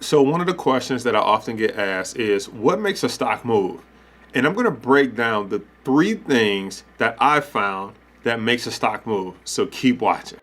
So one of the questions that I often get asked is, what makes a stock move? And I'm going to break down the three things that I found that makes a stock move. So keep watching.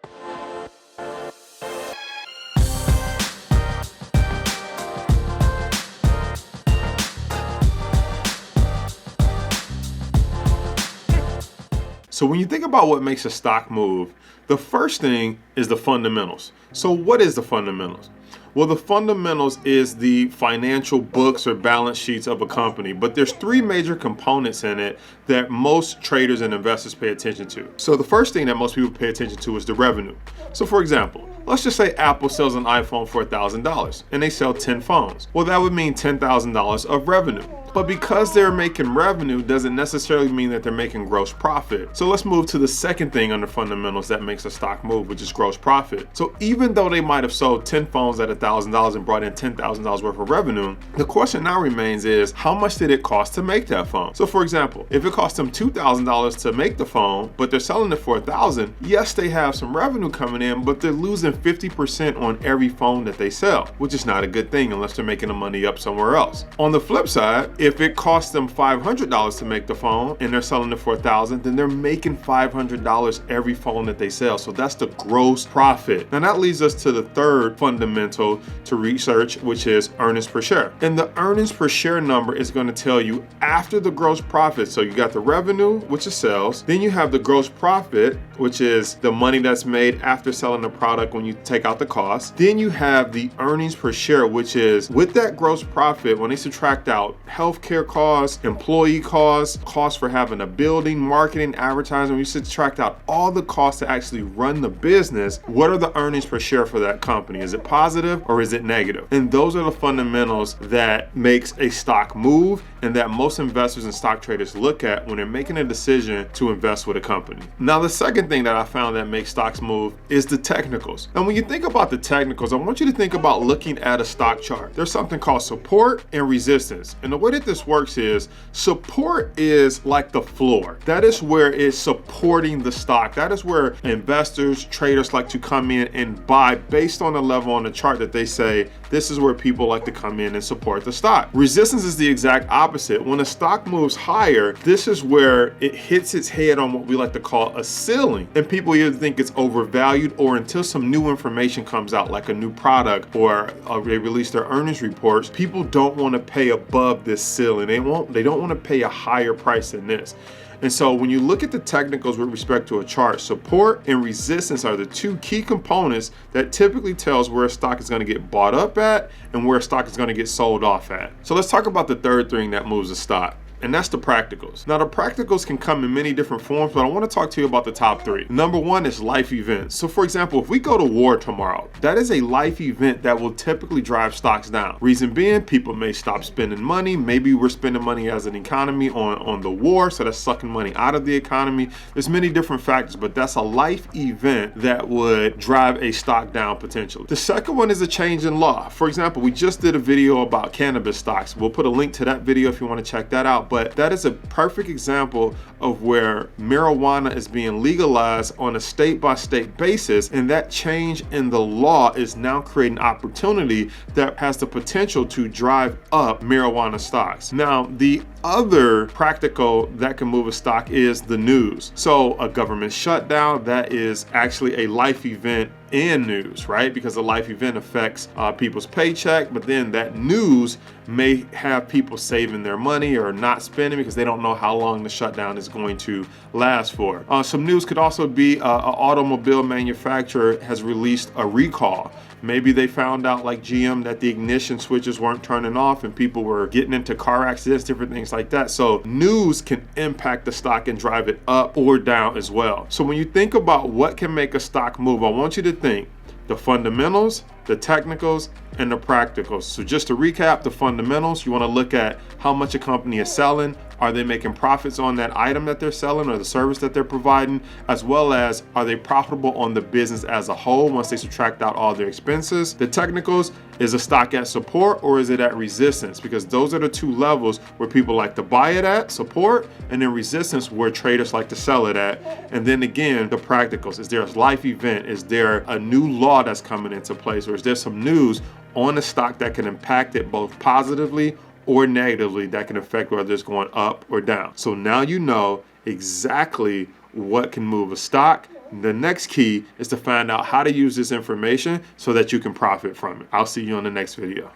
So when you think about what makes a stock move, the first thing is the fundamentals. So what is the fundamentals? Well, the fundamentals is the financial books or balance sheets of a company, but there's three major components in it that most traders and investors pay attention to. So the first thing that most people pay attention to is the revenue. So for example, let's just say Apple sells an iPhone for $1,000 and they sell 10 phones. Well, that would mean $10,000 of revenue. But because they're making revenue doesn't necessarily mean that they're making gross profit. So let's move to the second thing under fundamentals that makes a stock move, which is gross profit. So even though they might have sold 10 phones at $1,000 and brought in $10,000 worth of revenue, the question now remains is, how much did it cost to make that phone? So for example, if it cost them $2,000 to make the phone, but they're selling it for $1,000, yes, they have some revenue coming in, but they're losing 50% on every phone that they sell, which is not a good thing unless they're making the money up somewhere else. On the flip side, if it costs them $500 to make the phone and they're selling it for $1,000, then they're making $500 every phone that they sell. So that's the gross profit. Now that leads us to the third fundamental to research, which is earnings per share. And the earnings per share number is going to tell you after the gross profit. So you got the revenue, which is sales. Then you have the gross profit, which is the money that's made after selling the product when you take out the cost. Then you have the earnings per share, which is with that gross profit, when they subtract out healthcare costs, employee costs, costs for having a building, marketing, advertising, when you subtract out all the costs to actually run the business, what are the earnings per share for that company? Is it positive or is it negative? And those are the fundamentals that makes a stock move and that most investors and stock traders look at when they're making a decision to invest with a company. Now, the second thing that I found that makes stocks move is the technicals. And when you think about the technicals, I want you to think about looking at a stock chart. There's something called support and resistance. And the way that this works is support is like the floor. That is where it's supporting the stock. That is where investors, traders like to come in and buy based on the level on the chart that they say, this is where people like to come in and support the stock. Resistance is the exact opposite. When a stock moves higher, this is where it hits its head on what we like to call a ceiling. And people either think it's overvalued or until some new information comes out, like a new product or they release their earnings reports, people don't want to pay above this ceiling. They don't want to pay a higher price than this. And so when you look at the technicals with respect to a chart, support and resistance are the two key components that typically tells where a stock is going to get bought up at and where a stock is going to get sold off at. So let's talk about the third thing that moves a stock. And that's the practicals. Now, the practicals can come in many different forms, but I want to talk to you about the top three. Number one is life events. So for example, if we go to war tomorrow, that is a life event that will typically drive stocks down. Reason being, people may stop spending money. Maybe we're spending money as an economy on the war, so that's sucking money out of the economy. There's many different factors, but that's a life event that would drive a stock down potentially. The second one is a change in law. For example, we just did a video about cannabis stocks. We'll put a link to that video if you want to check that out. But that is a perfect example of where marijuana is being legalized on a state-by-state basis, and that change in the law is now creating opportunity that has the potential to drive up marijuana stocks. Now, the other practical that can move a stock is the news. So a government shutdown, that is actually a life event in news, right? Because the life event affects people's paycheck, but then that news may have people saving their money or not spending because they don't know how long the shutdown is going to last for. Some news could also be an automobile manufacturer has released a recall. Maybe they found out, like GM, that the ignition switches weren't turning off and people were getting into car accidents, different things like that. So news can impact the stock and drive it up or down as well. So when you think about what can make a stock move, I want you to think the fundamentals, the technicals, and the practicals. So just to recap, the fundamentals, you want to look at how much a company is selling. Are they making profits on that item that they're selling or the service that they're providing, as well as are they profitable on the business as a whole once they subtract out all their expenses? The technicals, is a stock at support or is it at resistance? Because those are the two levels where people like to buy it at, support, and then resistance where traders like to sell it at. And then again, the practicals. Is there a life event? Is there a new law that's coming into place, or is there some news? on a stock that can impact it both positively or negatively, that can affect whether it's going up or down. So now you know exactly what can move a stock. The next key is to find out how to use this information so that you can profit from it. I'll see you on the next video.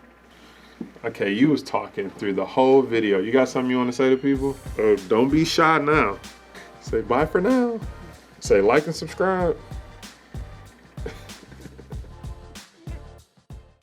Okay, you was talking through the whole video. You got something you want to say to people? Don't be shy now. Say bye for now. Say like and subscribe.